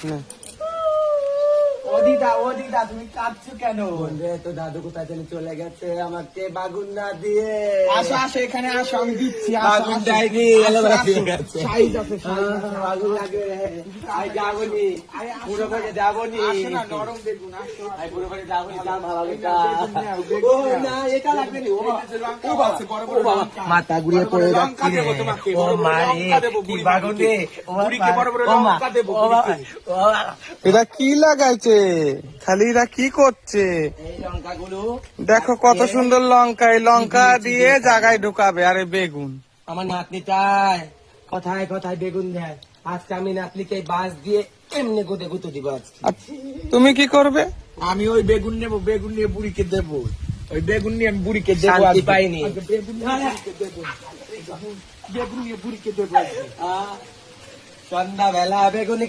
ও দিদা তুমি কাঁদছো কেন? বলবে তো দাদু কোথায় যেন চলে গেছে, আমাকে বাগুন না দিয়ে। আসো আসো এখানে আসো, আমি দিচ্ছি। বাগুন দেয়নি, এলোবেরা দিয়ে গেছে। সাইজ আছে, সাইজ আছে। বাগুন লাগে, আই যাবনি, আরে আসো পুরো না। করে যাবনি। আসো না, নরম বেগুন, আসো। আই পুরো করে যাবনি, দাম ভালো বেটা। বেগুন নাও, বেগুন ও নাও। না, এটা লাগবে নি। ও বাবা, এই যে লঙ্কা ও বাবা, আছে, বড় ও বড় বাবা, লঙ্কা। মাথা ঘুরিয়ে পড়ে লঙ্কা যাচ্ছি রে। দেবো তোমাকে, ও বড় বড় মা রে, লঙ্কা দেবো, কি বুড়ি বাগুন রে। ও বুড়িকে বড় বড় ও মা, লঙ্কা দেবো, ও বাবা, বুড়িকে। ও বাবা। এরা কি লাগাইছে? খালি এরা কি করছে? এই লঙ্কাগুলো দেখো কত আজকে সুন্দর লঙ্কা, এই লঙ্কা দিয়ে জায়গায় ঢুকাবে। আরে বেগুন, আমার নাতনিটাই কথায় কথায় বেগুন দেয়। আজকে আমি নাতনিকে এই বাঁশ দিয়ে এমনি গুঁতে গুঁতে দিব আজকে। আর তুমি কি করবে? আমি ওই বেগুন নেবো, বেগুন নিয়ে বুড়িকে দেবো। ওই বেগুন নিয়ে আমি বুড়িকে দেবো। শান্তি আজকে। পাইনি। আজকে বেগুন নিয়ে বুড়িকে দেবো। বেগুন নিয়ে বুড়িকে দেবো আজকে। সন্ধ্যা বেলা বেগুনি